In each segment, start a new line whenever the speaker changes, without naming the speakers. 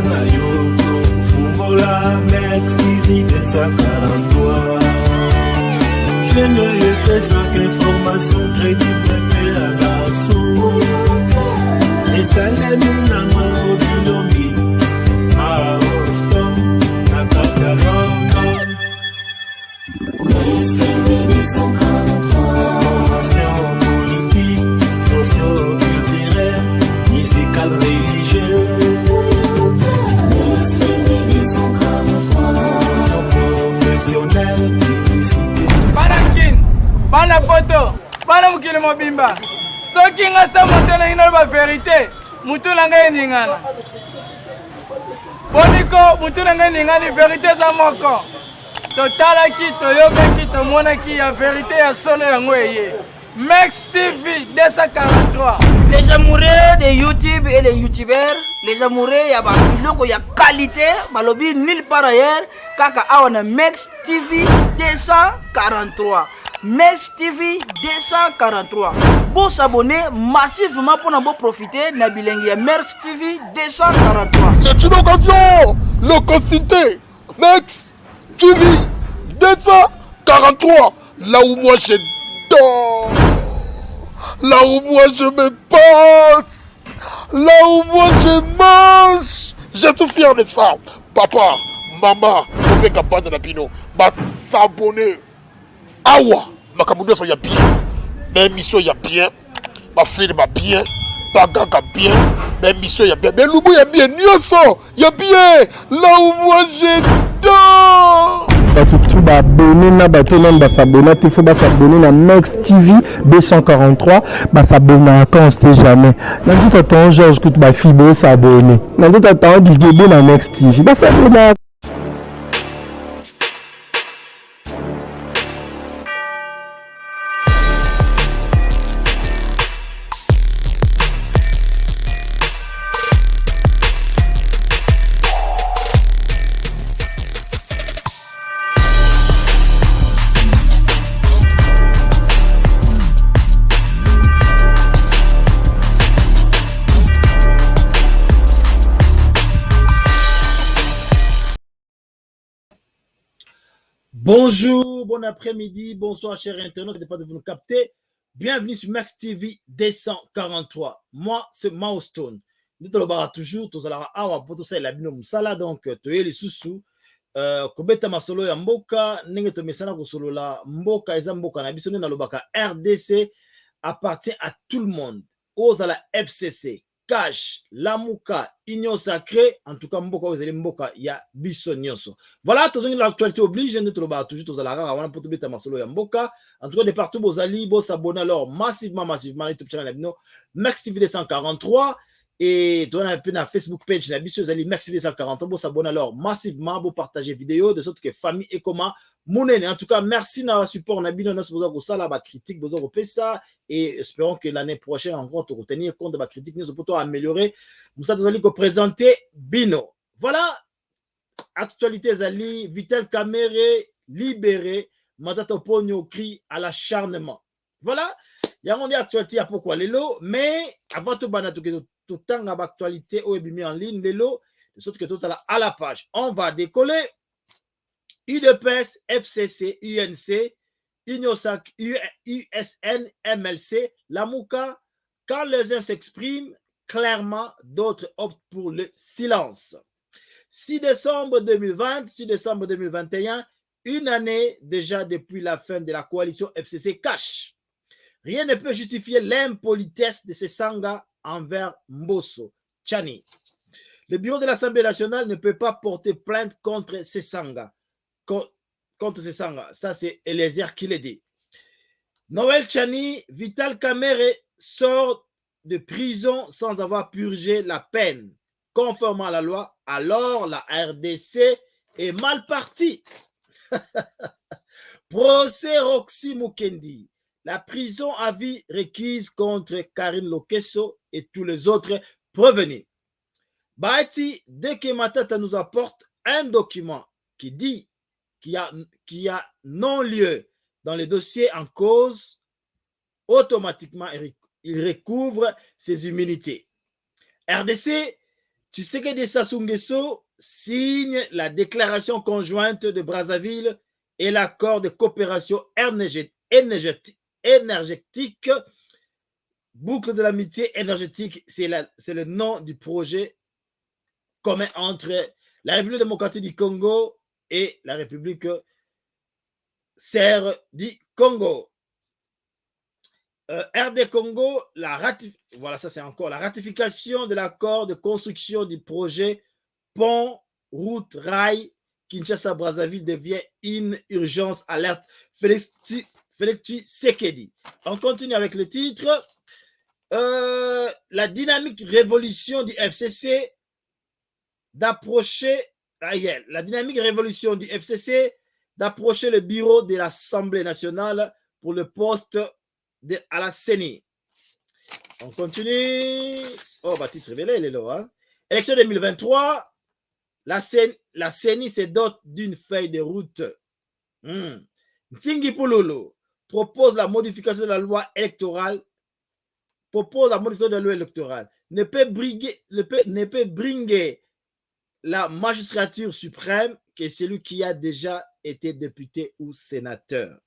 na yoko fungola Mex TV 243. Je ne lui présente information crédible mais à la source. Et ça n'est n'a pas bilombi. Ah, Austin, na Kakalonga. Mex TV 243. Information politique, socio-culturelle, musicale, religieuse. Mex TV 243. Professionnelle.
Bana poto, bana mukile mobimba. Soki nga sa moto na ino ba vérité, mutu na ngai ningana. Boniko mutu na ngai ningana vérité za moko. Totala ki toyoka ki tomona ki ya vérité ya solo yango eye. Mex TV 243.
Les amoureux de YouTube et les youtubeurs, les amoureux ya ba biloko ya qualité, balobi nulle part ailleurs, kaka awana Mex TV 243. Mex TV 243. Bon s'abonner massivement pour nous profiter de bilingue Mex TV 243.
C'est une occasion. L'ococité. Mex TV 243. Là où moi je dors. Là où moi je me passe. Là où moi je mange. Je suis fier de ça. Papa, maman, on fait campagne de la Pino. Va s'abonner. Awa. Makamudo so ya bien, mes missions ya bien, ma fille ma bien, ma gaga bien, mes missions ya bien, mes loups ya bien, nyoso ya bien, là où moi je dors.
Tout va abonner na bateau même va s'abonner, il faut s'abonner na Mex TV 243, va s'abonner quand on sait jamais. Dans tout temps Georges que tu vas fiber s'abonner. Dans tout temps du début na Mex TV, va s'abonner.
Bonjour, bon après-midi, bonsoir chers internautes, n'hésitez pas de vous capter. Bienvenue sur Mex TV 243. Moi, c'est Milestone. Nous sommes toujours, tous à awa pour tout ça, la bino musala, donc, tu es les sous-sous. Kobeta masolo ya mboka, nenge to mesana kosolo la mboka, eza mboka na biso na lobaka RDC appartient à tout le monde. Ose à la FCC. Cash, Lamuka, Union Sacrée, en tout cas, Mboka, vous allez Mboka, il y a Bisso Nyonso. Voilà, tous l'actualité oblige, nous sommes toujours tous à la rare, on a pour tout bêta masolo ya Mboka. En tout cas, de partout, vous allez, vous abonnez alors massivement, YouTube channel, Mex TV 243. Et on a un peu na Facebook page, na Bisso, vous allez Mex TV 243, vous abonnez alors massivement, vous partagez vidéo, de sorte que famille et comment, Mounene. En tout cas, merci na support, on a bien notre besoin ça, la critique, besoin de ça. Et espérons que l'année prochaine, encore, on va tenir compte de ma critique, nous allons améliorer. Nous allons présenter Bino. Voilà, actualité Zali, Vital Kamere, libéré, Matata Pogno crie à l'acharnement. Voilà, il y a une actualité à pourquoi les lots, mais avant tout, tout temps d'actualité au mis en ligne, les lots, de sorte que tout à la page. On va décoller. UDPS, FCC, UNC, UNIOSAC, USN, MLC, Lamuka, quand les uns s'expriment clairement, d'autres optent pour le silence. 6 décembre 2020, 6 décembre 2021, une année déjà depuis la fin de la coalition FCC cash. Rien ne peut justifier l'impolitesse de ces sangas envers Mbosso Tchani. Le bureau de l'Assemblée nationale ne peut pas porter plainte contre ces sangas. Contre ces sangs, ça c'est Eliezer qui l'a dit. Noël Tchani, Vital Kamere sort de prison sans avoir purgé la peine. Conformément à la loi, alors la RDC est mal partie. Procès Roxy Mukendi. La prison à vie requise contre Karine Lokesso et tous les autres prévenus. Bahati Dekematata nous apporte un document qui dit qu'il y a non-lieu dans les dossiers en cause, automatiquement, il recouvre ses immunités. RDC, Tshisekedi Sassou Nguesso signe la déclaration conjointe de Brazzaville et l'accord de coopération énergétique. Boucle de l'amitié énergétique, c'est le nom du projet commun entre la République démocratique du Congo et la République serbe du Congo. RD Congo, voilà, ça c'est encore la ratification de l'accord de construction du projet pont, route, rail, Kinshasa-Brazzaville devient une urgence, alerte Félix Tshisekedi. On continue avec le titre. La dynamique révolution du FCC d'approcher la dynamique révolution du FCC d'approcher le bureau de l'Assemblée nationale pour le poste à la CENI. On continue. Oh, bah, titre révélé, il est là. Hein? Élection 2023, la CENI se dote d'une feuille de route. Ntingi Pouloulou propose la modification de la loi électorale. Ne peut briguer la magistrature suprême que celui qui a déjà été député ou sénateur.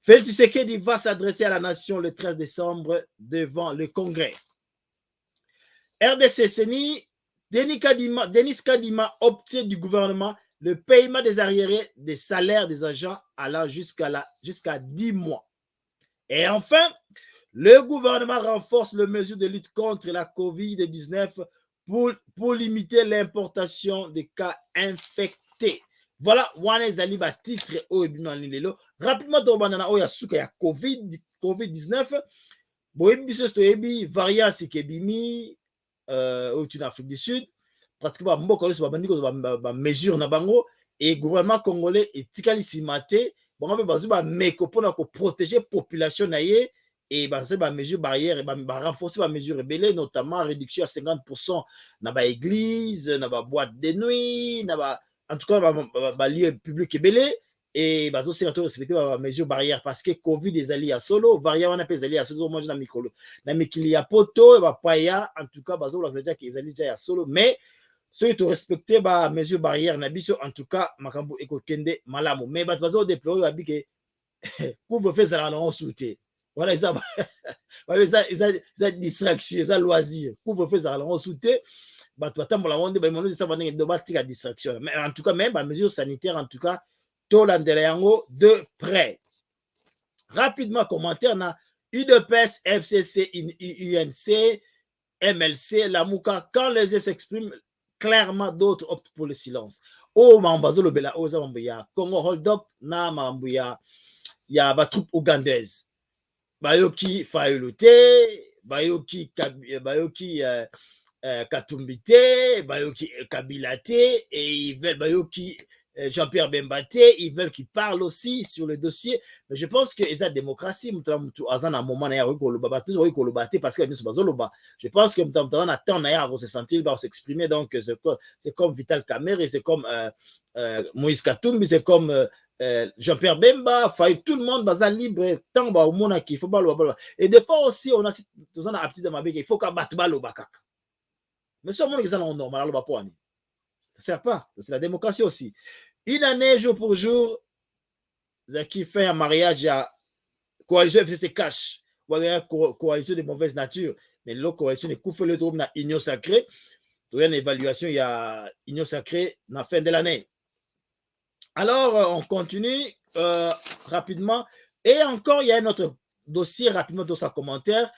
Félix Tshisekedi va s'adresser à la nation le 13 décembre devant le Congrès. RDC CENI, Denis Kadima obtient du gouvernement le paiement des arriérés des salaires des agents allant jusqu'à 10 mois. Et enfin, le gouvernement renforce les mesures de lutte contre la COVID-19 pour limiter l'importation des cas infectés. Voilà, wana ezali ba titre oyo bino lelo. Rapidement tobanda na oyo suka ya COVID-19. Boyebi biso toyebi variant sikebimi au Afrique du Sud. Pratiquement mboka oyo babandi ko ba mesure na bango et gouvernement congolais etikali simate bango pe bazu ba meko pona ko protéger population na ye et ba mesure barrière ba renforcer ba mesure rebelle notamment réduction à 50% na ba église, na ba boîte de nuit, na ba en tout cas, lieu public est belé et bazo sénateur respecter la mesure barrière parce que Covid des alliés à solo, variant on appelle alliés à solo, moi je n'ai mikolo, na mikili ya poto et ba paya en tout cas bazo la déjà qu'ils alliés déjà à solo, mais ceux qui respecter ba mesure barrière na biso en tout cas makambo eko kende malamu, mais bazo déployer ba bike couvre feu ça la on souhaité. Voilà ça distraction, ça loisir, couvre feu ça la on souhaité. Mais en tout cas, même la mesure sanitaire, en tout cas, de près. Rapidement, commentaire, on a UDPS, FCC, UNC, MLC, la Mouka, quand les yeux s'expriment, clairement, d'autres optent pour le silence. Oh, Mambazo, le Bela, oh, Zambia, Congo hold up, na Mambuya, il y a des troupes ougandaises. Bayoki, Fayolute, Bayoki, Katumbite, Bayoki Kabilate, et ils veulent Bayoki Jean-Pierre Bembate, ils veulent qu'il parle aussi sur le dossier. Mais je pense que la démocratie, parce que je pense que on attend à se sentir, à s'exprimer. Donc c'est comme Vital Kamerhe, c'est comme Moïse Katumbi, c'est comme Jean-Pierre Bemba, tout le monde est libre, tant au monde qu'il faut pas. Et des fois aussi, on a aptitude de il faut qu'on batte le bakak. Mais ce monde qui est normal, ça ne sert pas. C'est la démocratie aussi. Une année, jour pour jour, qui fait un mariage à coalition FCC cash, ou une coalition de mauvaise nature. Mais l'autre coalition est couvre le trouble dans l'union sacrée. Il y a une évaluation, il y a union sacrée dans la fin de l'année. Alors, on continue rapidement. Et encore, il y a un autre dossier rapidement dans sa commentaire.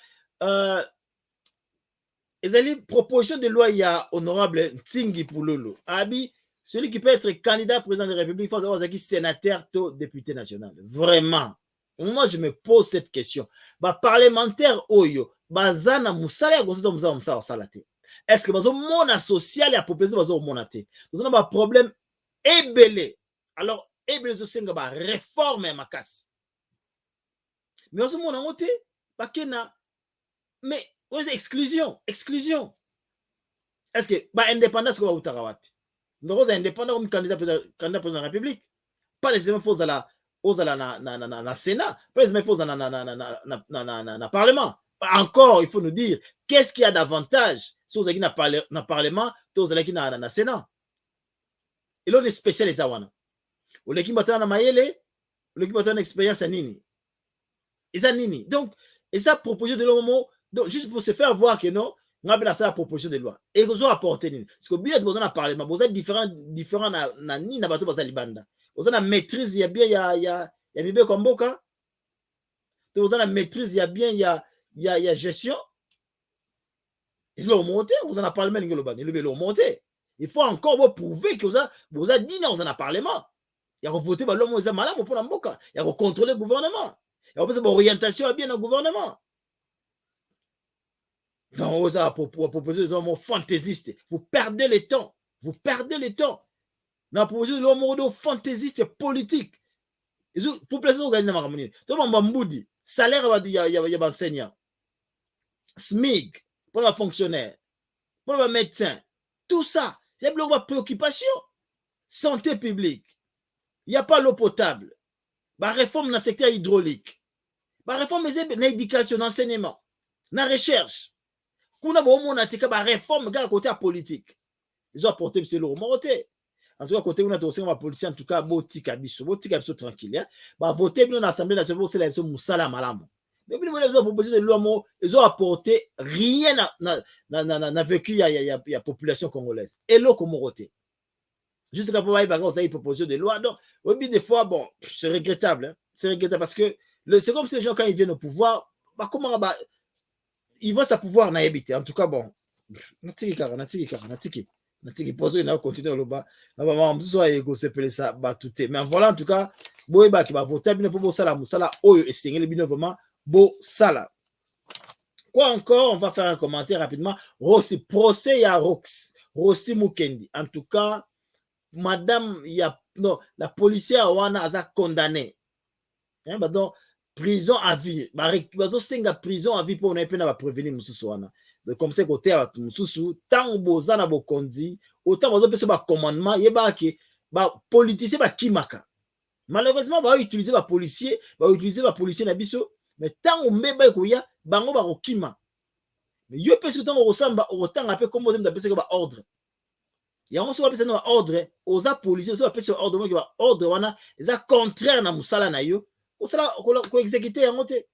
Et les propositions de loi, il y a honorable Ntingi Pouloulou. Abi, celui qui peut être candidat président de la République, il faut savoir qui sénateur, tout député national. Vraiment. Moi, je me pose cette question. Bah, parlementaire, oyo, bah, zana moussala ya gosito moussala salate. Est-ce que bazo mona social ya population bazo monate? Nous avons un problème ébélé. Alors, ébélé zo senga ba réforme ma casse. Mais bazo mona ngote, ba kena, mais exclusion. Est-ce que bah indépendance va utara wapi? Nous sommes indépendants comme candidat président de la République. Pas les mêmes choses na Sénat, pas les mêmes choses na Parlement. encore, il faut nous dire, qu'est-ce qu'il y a d'avantage si vous avez dans le Parlement, vous avez dans le Sénat. Et là, on est spécial les awana. Vous avez dans Mayele, vous avez dans l'expérience à Nini. Et ça, Nini. Donc, et ça, proposition de loi, donc, juste pour se faire voir que non, on a bien la proposition de loi. Et vous avez apporté Nini. Parce que bien, vous avez parlé, vous avez différents na Nini, na bateau, basa libanda. Vous avez la maîtrise, il y a bien, il y a Bibe Komboka. Vous avez la maîtrise, il y a bien, il y a gestion. Ils l'ont monté, vous en avez parlé, mais ils l'ont monté. Il faut encore vous prouver que vous avez dit dans un parlement. Il y a voté par l'homme, vous avez malade pour l'amboka. Il y a contrôlé le gouvernement. Il y a une orientation bien dans le gouvernement. Donc, vous avez proposé des hommes fantaisistes. Vous perdez le temps. Vous perdez le temps. Vous avez proposé des hommes fantaisistes politiques. Pour plaisir, vous gagnez dans ma communauté. Donc, on dit, salaire, il y a enseignant. SMIC, pour les fonctionnaires, pour les médecins, tout ça, il y a une préoccupation. Santé publique, il n'y a pas l'eau potable. La réforme dans le secteur hydraulique, la réforme dans l'éducation, dans l'enseignement, dans la recherche. Quand on a la réforme dans le côté politique, ils ont apporté ce lourd. En tout cas, côté où on a aussi un policier, en tout cas, botika biso tranquille. Voter dans l'Assemblée nationale, c'est la Moussala Malam. Mais ils ont proposé de loi, ils ont apporté rien n'a vécu la population congolaise. Et l'eau comme voté. Juste quand on va y proposition de loi. Donc, oui, des fois, bon, c'est regrettable. Hein? C'est regrettable parce que c'est comme si les gens, quand ils viennent au pouvoir, comment ils vont sa pouvoir n'habiter. En tout cas, bon, natiki. Poso, il a continué le bas. Mais voilà, en tout cas, Boeba qui va voter, bien pour Sala Moussala, Oyo et Sengel, bien vraiment, Beau Sala. Quoi encore? On va faire un commentaire rapidement. Rossi, procès à Rossi Mukendi. En tout cas, madame, non, la policière a condamné. Hein, donc, prison à vie. Prison à vie pour ne prévenir Moussouana. Donc, comme c'est côté à Moussou, tant bozana bokondi, autant vous avez un commandement, il y a des politiciens qui maka. Malheureusement, va utiliser les policiers, nabiso, mais tant on met bakoya, bango ba kima. Mais yo peut ce temps on ressemble autant un peu comme on appelle ça ordre. Il y a on se appelle ça ordre, aux policiers se appelle ça ordre qui va ordre wana, ça contraire na musala na yo. Ko sala ko exécuter en moté.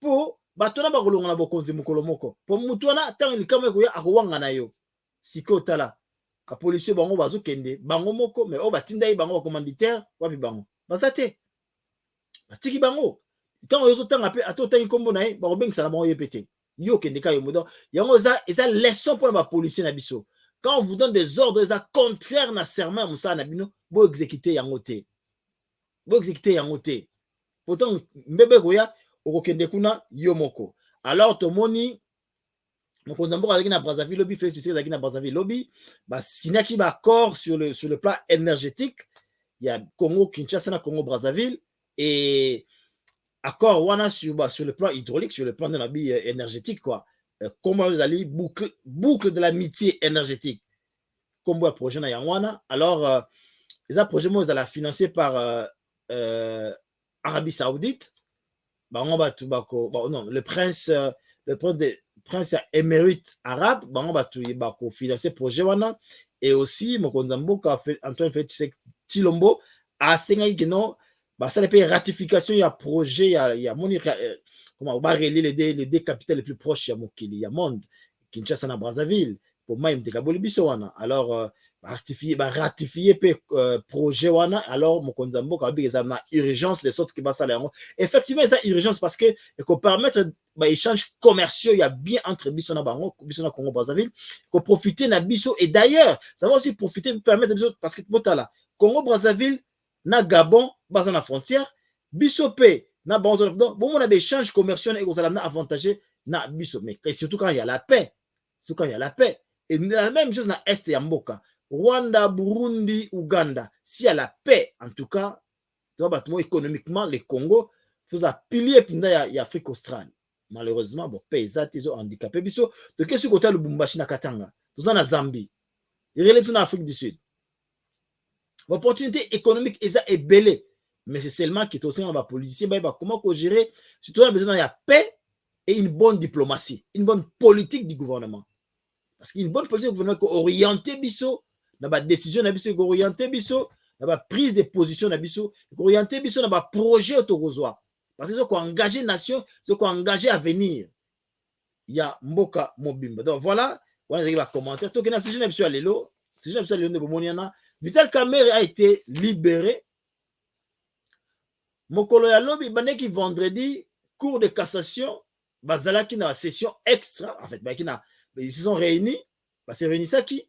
Pour batona ba kolonga na bokonzi mukolo moko. Pour mutwana tant il kama ko ya akowanga na yo. Siko tala. Ka policier bango bazo kende, bango moko mais o batinda bango ba commanditaire wapi bango. Basate. Batiki bango. Quand on a un peu à tout temps comme ça va bien ça va péter yo kende ka yo modo yango ça leçon pour la police na biso quand on vous donne des ordres ça contraire na serment musa na bino bo exécuter yango te pourtant mbebe koya okokende kuna yo moko alors tomoni mokonzambo avec na Brazzaville lobby fait tu avec na Brazzaville lobby ba sinaki ba accord sur le plan énergétique il y a Congo Kinshasa na Congo Brazzaville et accord wana sur le plan hydraulique, sur le plan de la vie énergétique, quoi. Comment vous allez boucle de l'amitié énergétique. Comme un projet na Yangwana. Alors, les projets ils allaient financés par Arabie Saoudite. Non, le prince émérite arabe. On va financer projet wana. Et aussi, Mokonzambo Antoine Félix Tshilombo a signé que non. Ça les ratification, il y a projet, il y a comment on va relier les deux capitales les plus proches, il y a Mokili, il y a Monde, Kinshasa na Brazzaville, pour moi, il y a Biso. Alors, ratifier projet, alors, Mokonzambo, quand il y a une urgence, les autres qui vont s'aller. Effectivement, il y a une urgence parce que pour permettre échanges commerciaux, il y a bien entre Biso na Bango, Biso na Congo Brazzaville, pour profiter na Biso. Et d'ailleurs, ça va aussi profiter, permettre Biso, parce que Congo Brazzaville, na Gabon, bas na frontière, Bissopé, na bon on a des échanges commerciaux et on a avantagé na Bisso. Mais surtout quand il y a la paix. Et la même chose na Est ya Mboka. Rwanda, Burundi, Ouganda. S'il y a la paix, en tout cas, économiquement, les Congo, faut un pilier y Afrique australe. Malheureusement, bon, paysans, ils ont handicapé. Bisso, de qu'est-ce que côté le Bumbashi na Katanga? Tout ça na Zambie. Il relève en Afrique du Sud. L'opportunité économique est belle, mais c'est seulement qui est aussi dans la politique. Comment gérer, surtout on a besoin de la paix et une bonne diplomatie, une bonne politique du gouvernement. Parce qu'une bonne politique du gouvernement qui oriente biso, dans la décision qui oriente biso, dans la prise de position biso, qui oriente biso dans le projet autorosoir. Parce qu'ils ont engagé nation, ils ont engagé à venir. Il y a Mboka Mobimba. Donc voilà, on a des commentaires. Donc, la situation est Lelo. Vital Kamerhe a été libéré. Mokolo ya lobi, qui vendredi, cour de cassation, bazalaki na session extra. En fait, ils se sont réunis. C'est réuni ça qui.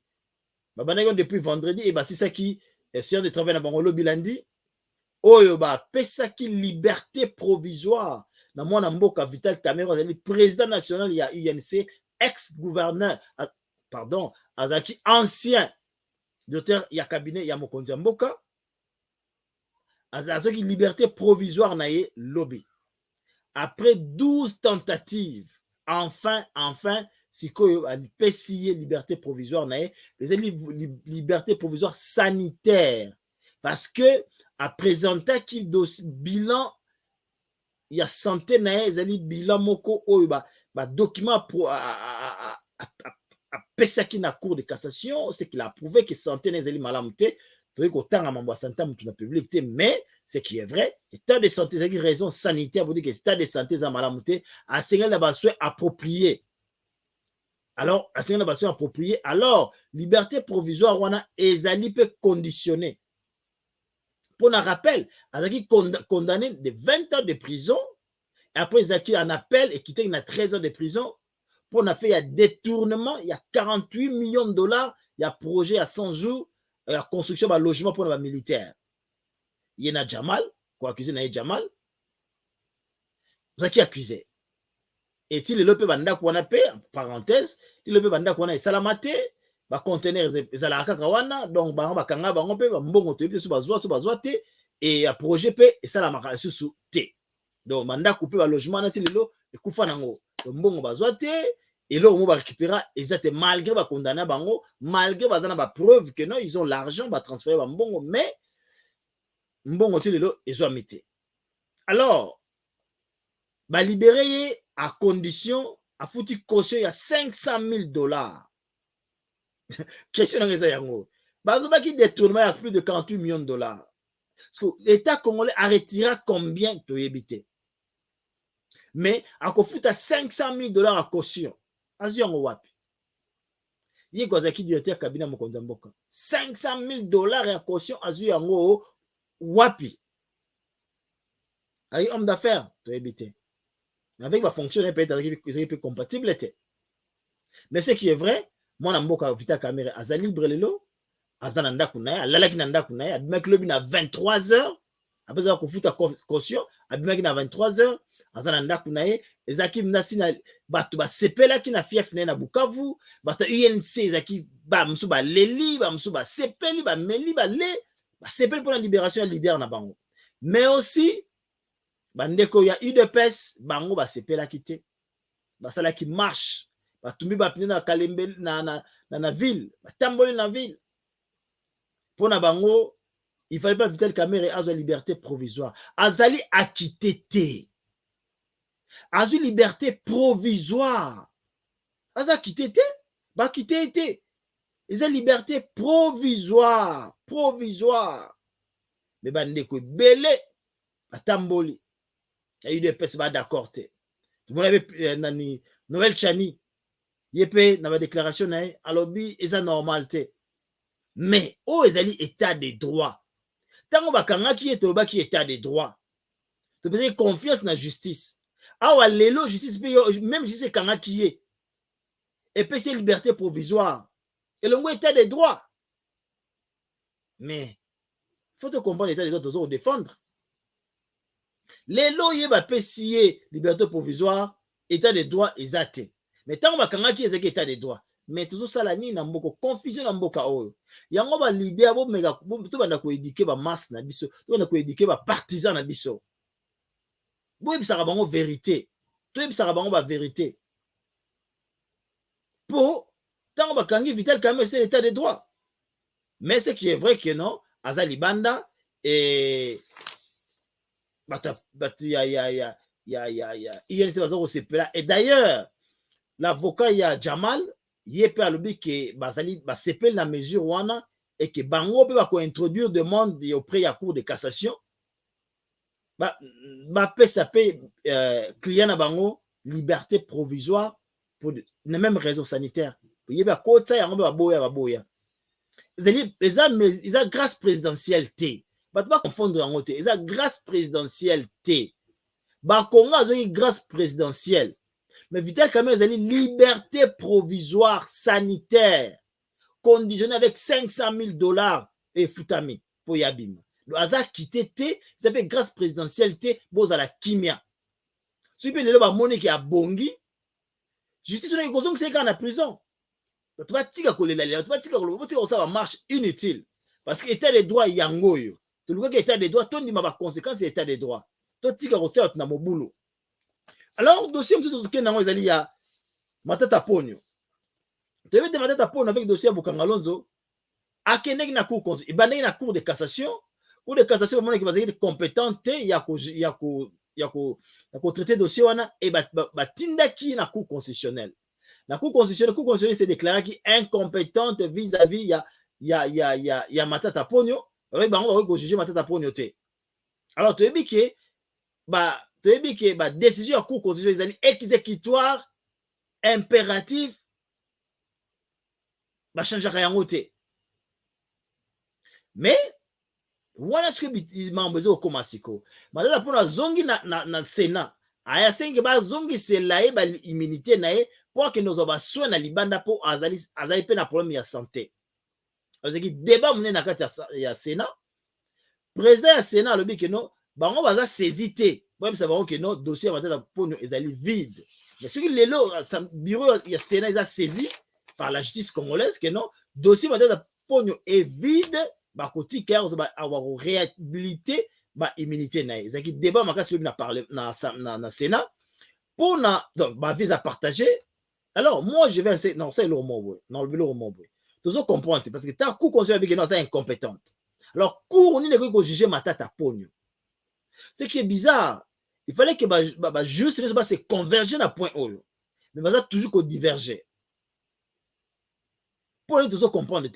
Depuis vendredi, et c'est ça qui est sûr de travailler dans le lundi. Oyo ba pesaki liberté provisoire. Na mwana mboka Vital Kamerhe, président national ya UNC, ex-gouverneur, pardon, azaki ancien docteur ya cabinet ya mokonzi mboka. Azaki liberté provisoire na ye lobby. Après 12 tentatives, enfin, sikoyo a pesiye liberté provisoire na ye, les liberté provisoire sanitaire. Parce que a présenté qui bilan il y a santé na ye, ezali bilan moko oyo ba document pour a pesaki na cour de cassation, c'est qu'il a prouvé que santé na ezali malamu te. Mais ce qui est vrai, l'état de santé, c'est une raison sanitaire pour dire que l'état de santé est malamuté, à ce moment-là, approprié. Alors, à ce moment-là, approprié. Alors, liberté provisoire, on a ezali peut conditionner. Pour un rappel, Azaki condamné de 20 ans de prison, et après Zaki en appel et quitté à 13 ans de prison. Pour un fait, il y a détournement, il y a 48 millions de dollars, il y a projet à 100 jours. La construction d'un logement pour les militaires. Il y a Jamal, quoi accusé na Jamal. Vous avez qui accusé. Et il le peut banda qu'on a payé, parenthèse, il le peut banda qu'on a salamate, ba conteneur ezalaka kawana, donc ba kanga ba ngompe ba mbongo to yepe so bazwa te et a projet pe et salamaka susu te. Donc banda couper ba logement na tilelo et kufa nango. Mbongo bazwa te. Et là, on va récupérer, exactement, malgré les condamnés, malgré les preuves que non, ils ont l'argent, va transférer, mais ils ont mis. Alors, va libérer à condition, à foutre caution, il y a 500 000 dollars. Question de ça, bah, qui détournement à plus de 48 millions de dollars. Parce que l'État congolais arrêtera combien de éviter. Mais, à foutre 500 000 dollars à caution. Aziyango wapi. Yé Kozaki directeur cabinet mokonzi mboka. 500 000 dollars à caution aziyango wapi. Ayi homme d'affaires, tu éviter. Avec ma fonction, peut-être compatible. Mais ce qui est vrai, moi, Mboka Vital Kamerhe, azali libre lelo, azananda kunaya, alalaki nanda kunaya, abimak lobi na 23 heures, après ça, kofuta caution, abimak na 23 heures, azananda kunaye ezaki mnasi na batu ba sepela ki na fief na Bukavu batu UNC ezaki ba msu ba leli ba msu ba sepeli ba meli ba le ba sepeli pour la libération ya leader na bango, mais aussi bandeko ya UDPS bango ba sepela kite basala ki marche batumbi ba pine na Kalembe na ville batamboli na ville pour na bango. Il fallait pas Vital Kamerhe azwa liberté provisoire azali akité te. Azu liberté provisoire. Aza quitté te, ba quitté te. Ils ont liberté provisoire, Mais bande ko belé atamboli. Il y a eu des personnes d'accord te. Tout le monde avait nani Noël Chani. Yepé na ba déclaration na alobi eza normal te. Mais ezali état de droit. Tango bakanga ki etoloba ki état de droit. Tu peux confiance na justice. Ah, lelo justice, même si c'est Kanga qui est. Et puis c'est liberté provisoire. Et le mot état des droits. Mais, il faut te comprendre l'état des droits de défendre. Lelo yé ba pesiye liberté provisoire, état des droits exact. Mais tant que Kanga qui est état des droits. Mais toujours ça la ni na mboko confusion na mboka oyo. Yango ba leader bo mega to banda ko éduquer ba masse na biso, to banda ko éduquer ba partisan na biso. Vous avez la vérité. Vous avez la vérité. Pour tant que Vital Kamerhe, c'est l'état des droits. Mais ce qui est vrai que non, Azali Banda et il INC baza kosepela. Et d'ailleurs l'avocat ya Jamal ye pe alobi ke bazali basepeli na mesure wana et que bango pe bakointroduire demande auprès ya cour de cassation bapesa pe client na bango liberté provisoire pour les mêmes raisons sanitaires. Ye bakota yango baboya eza grâce présidentielle te. Bato bakonfondre yango te. Eza grâce présidentielle te. Bakongo azongi grâce présidentielle. Mais Vital Kamerhe ezali liberté provisoire sanitaire conditionnée avec $500,000 et futami pour yabima. Donc aza quitté te, ça fait grâce présidentielle te boza la kimia. Si pe lelo ba moni ki abongi, justice on est kozong c'est quand en prison. Tu vas tika kolela, tu vas tika kolela, ça va marche inutile parce que état des droits yango yo. Tu le vois que état des droits ton ma conséquence état des droits. To tika kotia na mobulo. Alors, dossier M. Tozuke Nango ezali ya Matata Ponyo. Tu veux de Matata Ponyo avec dossier Bukangalonzo. Akeneki na cour contre. Ibandeki na cour de cassation. Cour de cassation, mon équipe est compétente. Yako traiter dossier wana et batindaki na cour constitutionnelle. La cour constitutionnelle s'est déclarée qui incompétente vis-à-vis ya Matata Ponyo. Avec bango va juger Matata Ponyo te. Alors, tu veux que décision à cour constitutionnelle exécutoire impérative changer rien côté. Mais voilà ce que membre au Komasiko. Madame pour la zongi na Sénat. Aya sengi ba zongi c'est la immunité nae pour que nous avons soin na libanda pour azali pe na problème ya santé. Parce que débat mouné na kati ya Sénat. Président ya Sénat lobi que non bango baza saisité. Même ça va que non dossier Matata Ponyo ezali vide. Mais ce que le bureau ya Sénat est saisi par la justice congolaise que non dossier Matata Ponyo est vide. Bakoti car avoir réhabilité ba immunité nae. C'est qui débat makasi na parler na Sénat pour na donc ba vise à partager. Alors moi je vais essayer non c'est le mot non le mot. Tu dois comprendre parce que ta cour conseil avec non c'est incompétente. Alors cour on ne peut juger Matata Ponyo. Ce qui est bizarre, il fallait que juste se converger à point haut. Mais ça toujours qu'on diverger. Pour nous tous comprendre.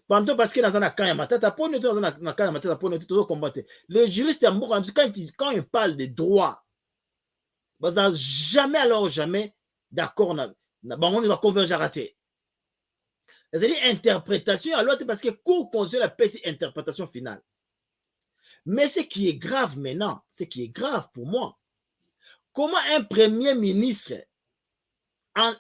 Pendant parce que dans un cas, Matata Ponyo, dans un cas, Matata Ponyo, tous comprendre. Les juristes, quand ils parlent de droit, ils ne jamais alors jamais d'accord. On va converger à rater. C'est-à-dire interprétation à l'autre parce que cour conseil la paix, c'est interprétation finale. Mais ce qui est grave maintenant, ce qui est grave pour moi, comment un premier ministre, un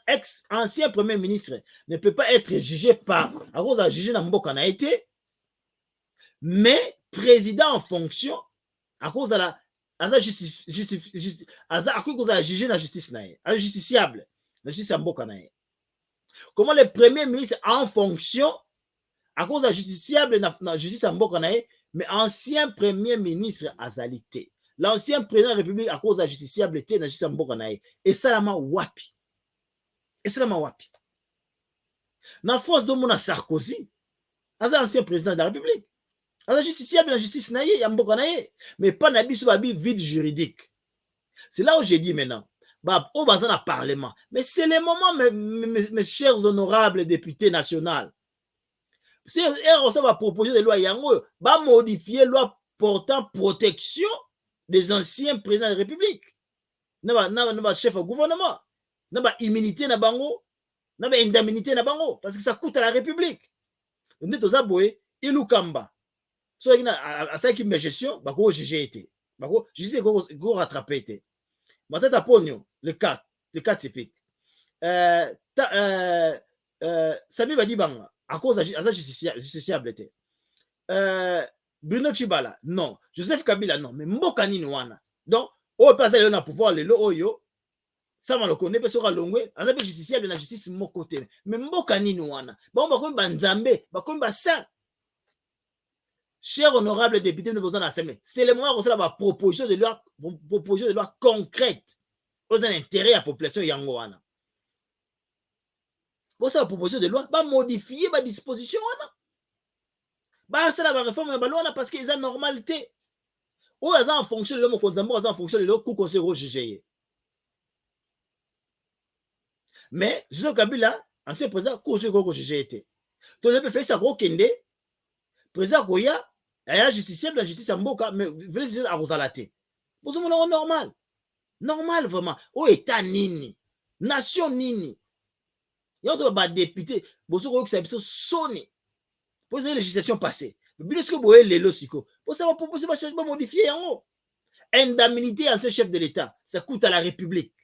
ancien premier ministre, ne peut pas être jugé par, à cause de juger dans Mboka n'a été, mais président en fonction, à cause de la justice, à cause de la juger dans la justice n'a été, justiciable, la justice en Mboka n'a été. Comment le premier ministre en fonction, à cause de la justiciable, la justice en Mboka n'a été, mais ancien premier ministre Azalité, l'ancien président de la République à cause de la justiciabilité de la justice Mbokanae, et ça la wapi. Et ça la wapi. Dans France de mon Sarkozy, ancien président de la République, la justiciable de la justice naïe, Mbokanae, mais pas nabi sur babi vide juridique. C'est là où j'ai dit maintenant, au bazan à parlement, mais c'est le moment, mes chers honorables députés nationaux. Si on va proposer des lois, va modifier la loi portant protection des anciens présidents de la République. N'a chef au gouvernement, n'a immunité na bango, n'a indemnité na bango, parce que ça coûte à la République. On est aux aboyés, il ou kamba. Soit il a ça qui me gestion, bah go GG été, bah go GG go rattrapé été. Matata Ponyo, le cas typique. Sami Badi Banga. À cause de la justiciabilité. Bruno Chibala, non. Joseph Kabila, non. Mais Mboka Nini wana. Donc, on passe à l'on pouvoir, le oyo. Ça, on le connaît, parce qu'on a l'ongwe. On a la justiciable de la justice, mon côté. Mais Mboka Nini wana. Bon, on va Nzambe. On va ça. Cher honorable député, nous besoin d'assemblée. C'est le moment où on va proposition de loi concrète. On a intérêt à la population yango wana. Bon, ça la proposition de loi va modifier ma disposition. Ça la réforme de loi parce qu'ils ont normalité. Ou en fonction de l'homme en fonction de l'homme qu'on considère juger. Mais Joseph Kabila, ancien président, qu'on juger était. Donc le fait ça gros kende, président Koya, il y a justicier de la justice en Mboka, mais venez dire à Rosalate. Vous avez normal. Normal vraiment. Oh état nini. Nation nini. Il y a des députés, vous avez que ça sonné. Pour les législations passées. Mais ce que vous voyez les lossico. Pour ça va proposer un changement modifié en haut. Indemnité à ce chef de l'État, ça coûte à la République.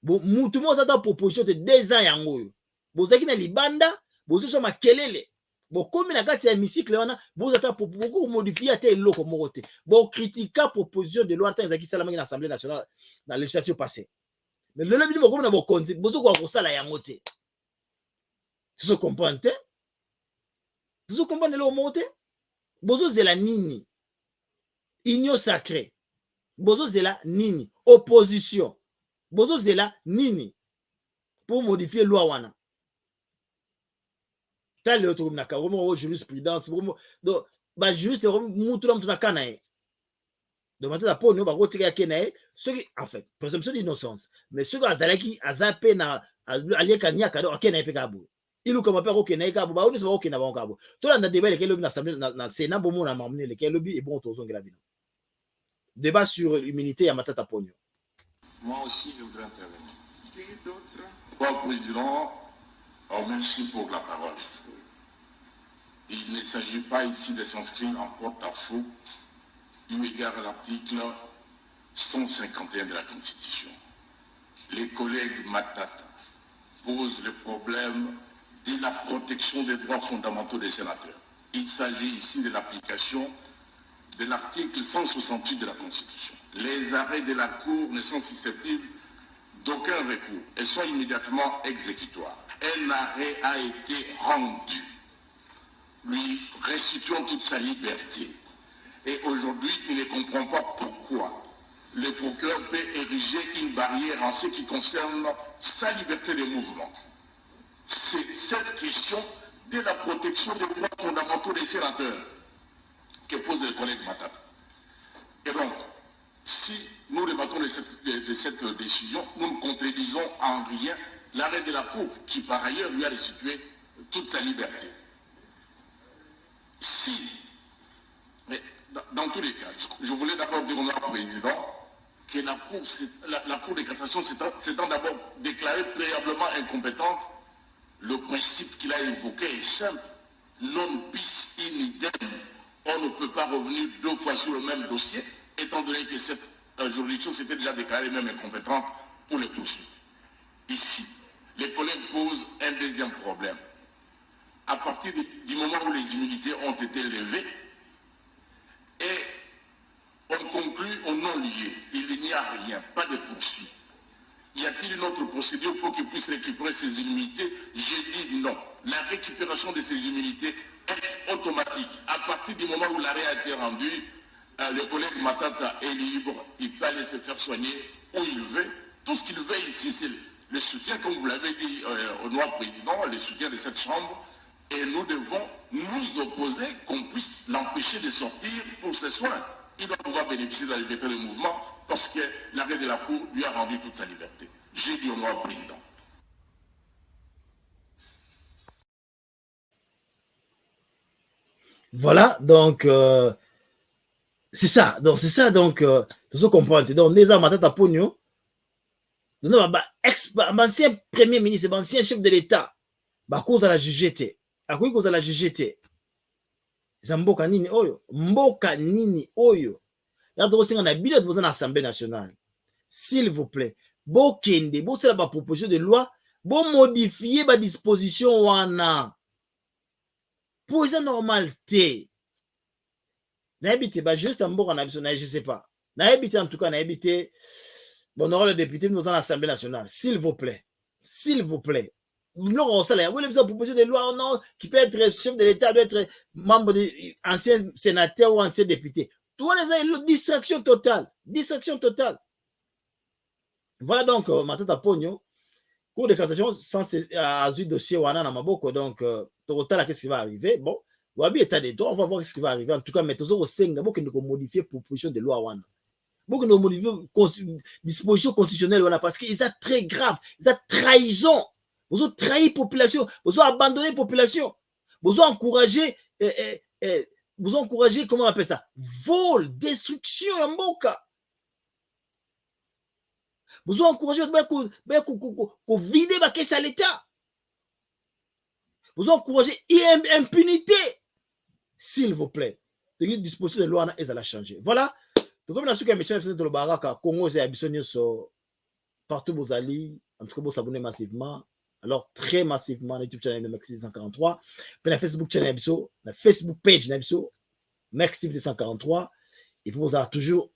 Bon, tout le monde a une proposition de 2 ans en haut. Vous avez une libanda, vous avez une kelele. Bon, comme il y a un hémicycle, vous avez beaucoup modifié à tel loco moroté. Bon, critique la proposition de loi dans l'Assemblée nationale dans la législation passée. Mais le lobby, vous avez un concept, vous avez un ça la yangote. Vous comprenez? Vous comprenez le mot? Vous avez la nini. Union sacrée. Vous avez la nini. Opposition. Vous avez la nini. Pour modifier la loi wana. Tel le truc naka vraiment jurisprudence vraiment donc ba juriste mutu na mutuna kana e donc maintenant pour nous ba kotika kenae ceux qui en fait présomption d'innocence mais ceux qui azalaki azape na alieka nyaka do kenae pe kabu ilu kama pe ko kenae kabu ba oni so ko kenae ba kabu to la débat lequel na assemblée na sénat bo mona mamne lequel lobby et bon tozongela bino débat sur l'immunité ya Matata Ponyo.
Moi aussi je voudrais intervenir. Qui d'autre? Bon président, merci pour la parole. Il ne s'agit pas ici de s'inscrire en porte-à-faux eu égard à l'article 151 de la Constitution. Les collègues Matata posent le problème de la protection des droits fondamentaux des sénateurs. Il s'agit ici de l'application de l'article 168 de la Constitution. Les arrêts de la Cour ne sont susceptibles d'aucun recours et sont immédiatement exécutoires. Un arrêt a été rendu, lui restituant toute sa liberté. Et aujourd'hui, il ne comprend pas pourquoi le procureur peut ériger une barrière en ce qui concerne sa liberté de mouvement. C'est cette question de la protection des droits fondamentaux des sénateurs que pose le collègue Matata. Et donc, si nous débattons de cette décision, nous ne contredisons en rien l'arrêt de la Cour, qui par ailleurs lui a restitué toute sa liberté. Si, mais dans tous les cas, je voulais d'abord dire au président que la Cour de cassation s'étant d'abord déclarée préalablement incompétente, le principe qu'il a évoqué est simple, non bis in idem. On ne peut pas revenir 2 fois sur le même dossier, étant donné que cette juridiction s'était déjà déclarée même incompétente pour les poursuites. Ici, les collègues posent un deuxième problème. À partir du moment où les immunités ont été levées et on conclut au non-lieu, il n'y a rien, pas de poursuite. Y a-t-il une autre procédure pour qu'il puisse récupérer ses immunités? J'ai dit non. La récupération de ces immunités est automatique. À partir du moment où l'arrêt a été rendu, le collègue Matata est libre, il peut aller se faire soigner où il veut. Tout ce qu'il veut ici, c'est le soutien, comme vous l'avez dit au noir président, le soutien de cette chambre. Et nous devons nous opposer qu'on puisse l'empêcher de sortir pour ses soins. Il doit pouvoir bénéficier de la liberté de mouvement parce que l'arrêt de la Cour lui a rendu toute sa liberté. J'ai dit au noir président.
Voilà, donc c'est ça. Donc c'est ça, donc vous comprenez. Donc les Matata Ponyo, ancien premier ministre, ancien chef de l'État, à cause de la JGT, à cause de la JGT. Mboka nini oyo, mboka nini oyo. Là donc c'est un bilan de l'Assemblée nationale. S'il vous plaît, bokende, bo c'est la proposition de loi, bo modifier ba disposition wana. Pour ça normalité. N'habitez pas juste en mboka na biso, je sais pas. N'habitez en tout cas, n'habitez bon aura le député nous dans l'Assemblée nationale. S'il vous plaît. S'il vous plaît. Non, ça là, vous avez proposition de loi non, qui peut être chef de l'État, doit être membre ancien sénateur ou ancien député. Tout les distraction totale. Distraction totale. Voilà donc, Matata Ponyo, Cour de cassation sans dossier Wana na Maboko, donc, total, qu'est-ce qui va arriver? Bon, Wabi état des droits, on va voir ce qui va arriver. En tout cas, mais toujours au Senga, beaucoup de modifier proposition de loi wana. Beaucoup de modifier disposition constitutionnelle wana parce qu'ils sont très grave, ils ont trahison. Vous avez trahi la population, vous avez abandonné la population, vous avez encouragé, comment on appelle ça? Vol, destruction, yamboka. Vous avez encouragé qu'on vide ma caisse à l'État. Vous avez encouragé impunité. S'il vous plaît. Les dispositions de loi, elles allaient changer. Voilà. Donc, comme la suite de la mission de l'Obaraka, Congo, c'est abissionné partout où vous allez. En tout cas, vous abonnez massivement. Alors, très massivement, la YouTube channel de Max 243. Puis la Facebook channel, la Facebook page, Max 243. Et puis, vous avez toujours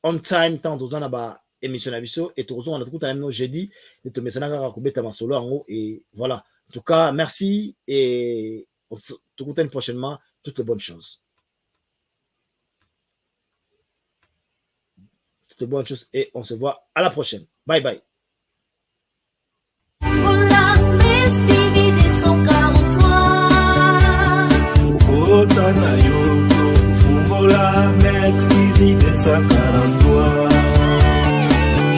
on time, tant que vous avez émission et tout on a tout à jeudi. Et tout et voilà. En tout cas, merci et on se retrouve prochainement. Toutes les bonnes choses. Toutes les bonnes choses et on se voit à la prochaine. Bye bye.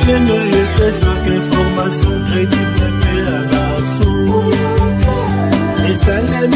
Je ne présente information crédible à la source. Et ça n'est